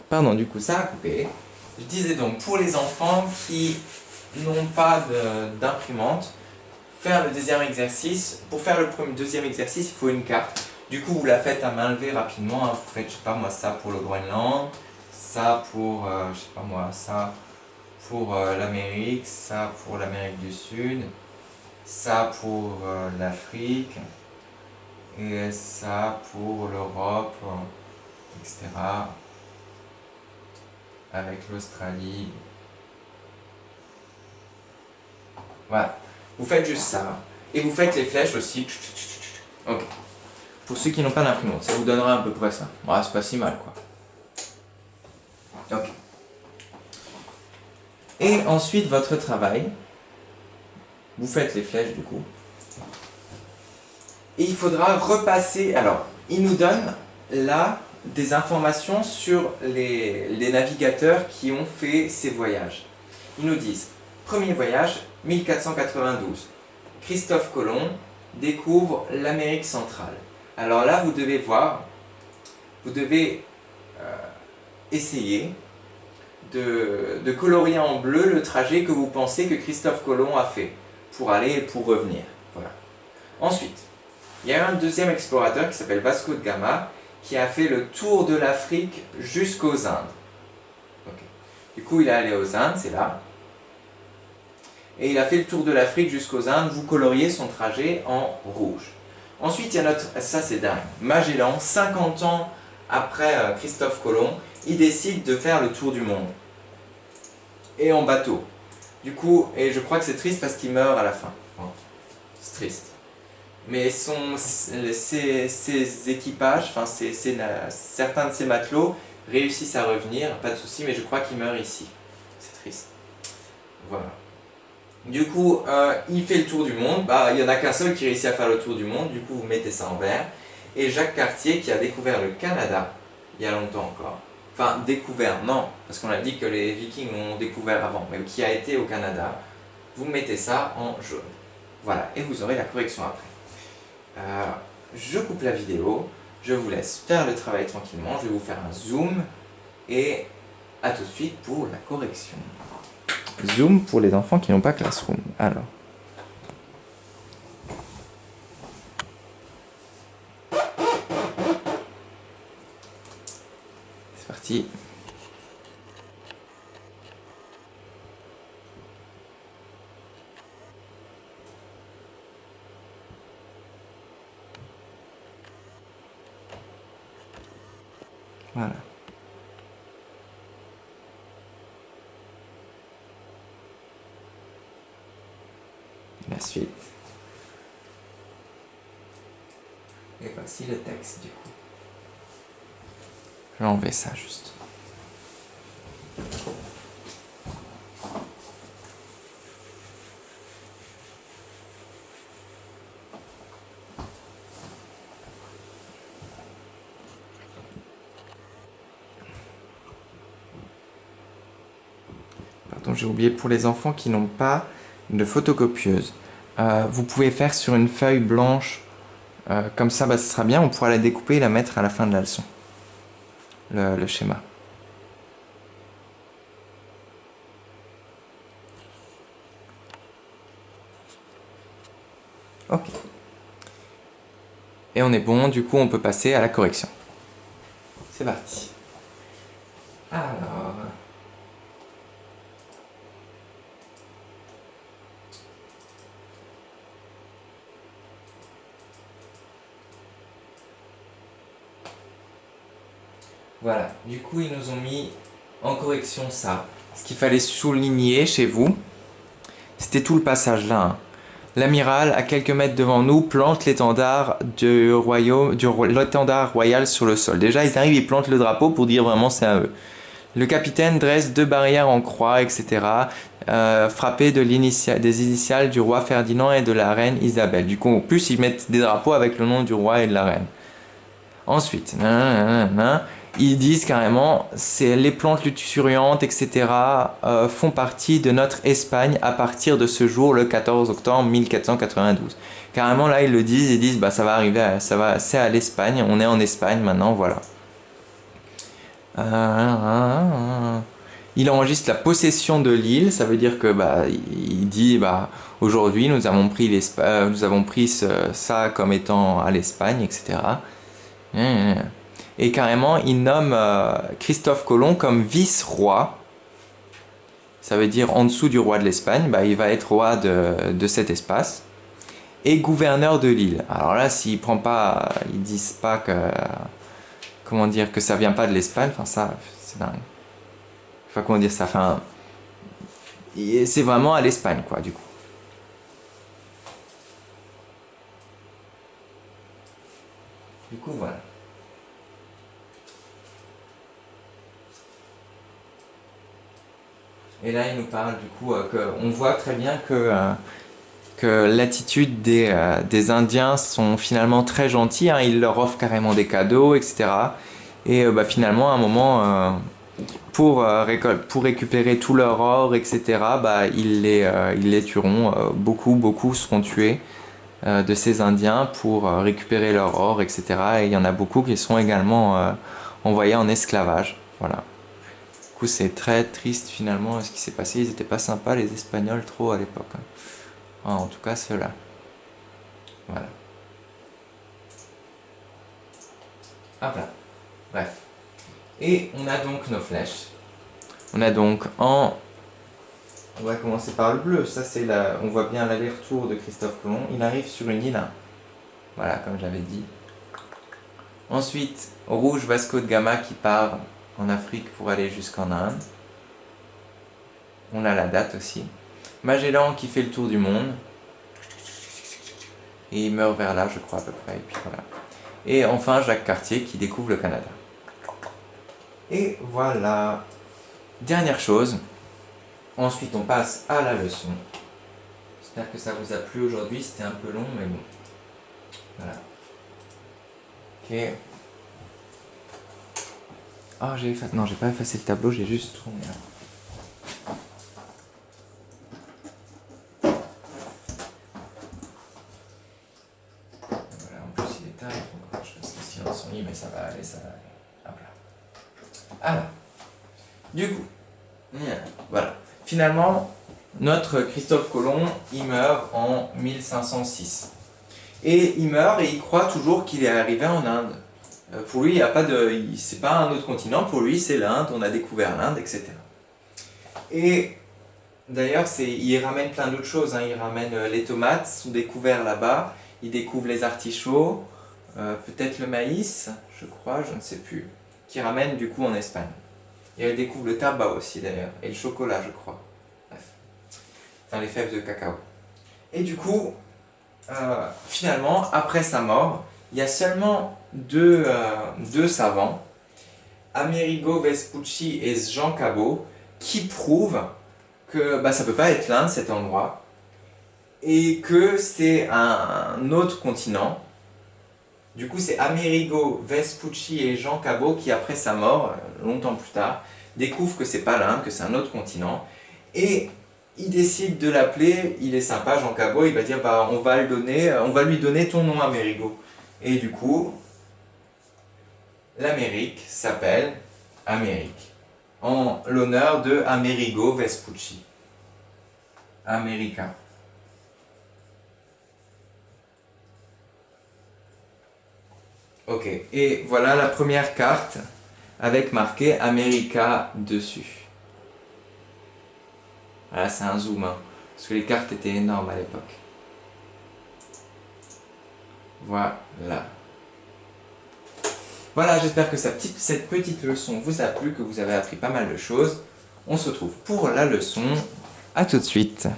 Pardon, du coup, ça a coupé. Je disais donc, pour les enfants qui n'ont pas d'imprimante, faire le deuxième exercice. Pour faire le deuxième exercice, il faut une carte. Du coup, vous la faites à main levée rapidement. Hein. Vous faites, je sais pas moi, ça pour le Groenland, ça pour, je sais pas moi, ça pour l'Amérique, ça pour l'Amérique du Sud, ça pour l'Afrique, et ça pour l'Europe, etc. Avec l'Australie. Voilà. Vous faites juste ça. Et vous faites les flèches aussi. Ok. Pour ceux qui n'ont pas d'imprimante, ça vous donnera à peu près ça. Ouais, c'est pas si mal, quoi. Ok. Et ensuite, votre travail. Vous faites les flèches, du coup. Et il faudra repasser... Alors, il nous donne, là, des informations sur les navigateurs qui ont fait ces voyages. Ils nous disent, premier voyage, 1492. Christophe Colomb découvre l'Amérique centrale. Alors là, vous devez voir, vous devez essayer de colorier en bleu le trajet que vous pensez que Christophe Colomb a fait pour aller et pour revenir. Voilà. Ensuite, il y a un deuxième explorateur qui s'appelle Vasco de Gama qui a fait le tour de l'Afrique jusqu'aux Indes. Okay. Du coup, il est allé aux Indes, c'est là. Et il a fait le tour de l'Afrique jusqu'aux Indes. Vous coloriez son trajet en rouge. Ensuite, il y a notre... Ça, c'est dingue. Magellan, 50 ans après Christophe Colomb, il décide de faire le tour du monde. Et en bateau. Du coup, et je crois que c'est triste parce qu'il meurt à la fin. C'est triste. Mais ses équipages, enfin certains de ses matelots réussissent à revenir, pas de souci, mais je crois qu'il meurt ici. C'est triste. Voilà. Du coup, il fait le tour du monde. Bah, il n'y en a qu'un seul qui réussit à faire le tour du monde. Du coup, vous mettez ça en vert. Et Jacques Cartier, qui a découvert le Canada, il y a longtemps encore. Enfin, découvert, non, parce qu'on a dit que les Vikings l'ont découvert avant, mais qui a été au Canada. Vous mettez ça en jaune. Voilà, et vous aurez la correction après. Je coupe la vidéo. Je vous laisse faire le travail tranquillement. Je vais vous faire un zoom. Et à tout de suite pour la correction. Zoom pour les enfants qui n'ont pas Classroom. Alors. C'est parti. Voilà. La suite. Et voici le texte du coup. Je vais enlever ça juste. Pardon, j'ai oublié pour les enfants qui n'ont pas de photocopieuse. Vous pouvez faire sur une feuille blanche. Comme ça, bah, ce sera bien. On pourra la découper et la mettre à la fin de la leçon. Le schéma. Ok. Et on est bon, du coup on peut passer à la correction. C'est parti. Alors... Voilà, du coup ils nous ont mis en correction ça. Ce qu'il fallait souligner chez vous, c'était tout le passage là. Hein. L'amiral, à quelques mètres devant nous, plante l'étendard l'étendard royal sur le sol. Déjà ils arrivent, ils plantent le drapeau pour dire vraiment c'est à eux. Le capitaine dresse 2 barrières en croix, etc. Frappées des initiales du roi Ferdinand et de la reine Isabelle. Du coup, en plus, ils mettent des drapeaux avec le nom du roi et de la reine. Ensuite, ils disent carrément, c'est les plantes luxuriantes, etc. Font partie de notre Espagne à partir de ce jour, le 14 octobre 1492. Carrément, là, ils le disent, bah ça va arriver, c'est à l'Espagne, on est en Espagne maintenant, voilà. Il enregistre la possession de l'île, ça veut dire que il dit aujourd'hui nous avons pris ça comme étant à l'Espagne, etc. Et carrément, il nomme Christophe Colomb comme vice-roi. Ça veut dire en dessous du roi de l'Espagne, il va être roi de cet espace. Et gouverneur de l'île. Alors là, s'ils prend pas, ils disent pas que, comment dire, que ça vient pas de l'Espagne, enfin ça, c'est dingue. Enfin, comment dire ça, enfin, c'est vraiment à l'Espagne, quoi, du coup. Du coup, voilà. Et là, il nous parle du coup on voit très bien que l'attitude des Indiens sont finalement très gentils, hein. Ils leur offrent carrément des cadeaux, etc. Et finalement, à un moment, pour récupérer tout leur or, etc., ils les tueront. Beaucoup seront tués de ces Indiens pour récupérer leur or, etc. Et il y en a beaucoup qui sont également envoyés en esclavage. Voilà. Du coup, c'est très triste finalement ce qui s'est passé. Ils n'étaient pas sympas, les Espagnols, trop à l'époque, hein. Enfin, en tout cas, ceux-là. Voilà. Hop là. Bref. Et on a donc nos flèches. On a donc On va commencer par le bleu. Ça, c'est on voit bien l'aller-retour de Christophe Colomb. Il arrive sur une île. Voilà, comme j'avais dit. Ensuite, rouge, Vasco de Gama qui part en Afrique pour aller jusqu'en Inde. On a la date aussi. Magellan qui fait le tour du monde. Et il meurt vers là, je crois, à peu près. Et puis voilà. Et enfin, Jacques Cartier qui découvre le Canada. Et voilà. Dernière chose. Ensuite, on passe à la leçon. J'espère que ça vous a plu aujourd'hui. C'était un peu long, mais bon. Voilà. Ok. Oh, non, j'ai pas effacé le tableau, j'ai juste tourné là. Voilà, en plus il est tard, il faut que je fasse ici dans son lit, mais ça va aller, ça va aller. Hop là. Alors, du coup, voilà. Finalement, notre Christophe Colomb, il meurt en 1506. Et il meurt et il croit toujours qu'il est arrivé en Inde. Pour lui, il n'y a pas de, c'est pas un autre continent, pour lui c'est l'Inde, on a découvert l'Inde, etc. Et d'ailleurs, il ramène plein d'autres choses, hein. Il ramène les tomates, sont découverts là-bas, il découvre les artichauts, peut-être le maïs, je crois, je ne sais plus, qui ramène du coup en Espagne. Et il découvre le tabac aussi d'ailleurs, et le chocolat, je crois. Bref. Enfin, les fèves de cacao. Et du coup, finalement, après sa mort, il y a seulement deux savants, Amerigo Vespucci et Jean Cabot, qui prouvent que ça ne peut pas être l'Inde, cet endroit, et que c'est un autre continent. Du coup, c'est Amerigo Vespucci et Jean Cabot qui, après sa mort, longtemps plus tard, découvrent que c'est pas l'Inde, que c'est un autre continent, et il décide de l'appeler. Il est sympa, Jean Cabot, il va dire on va lui donner ton nom, Amerigo. Et du coup, l'Amérique s'appelle Amérique, en l'honneur de Amerigo Vespucci. America. Ok, et voilà la première carte avec marqué America dessus. Voilà, c'est un zoom, hein, parce que les cartes étaient énormes à l'époque. Voilà. Voilà, j'espère que cette petite leçon vous a plu, que vous avez appris pas mal de choses. On se retrouve pour la leçon. À tout de suite.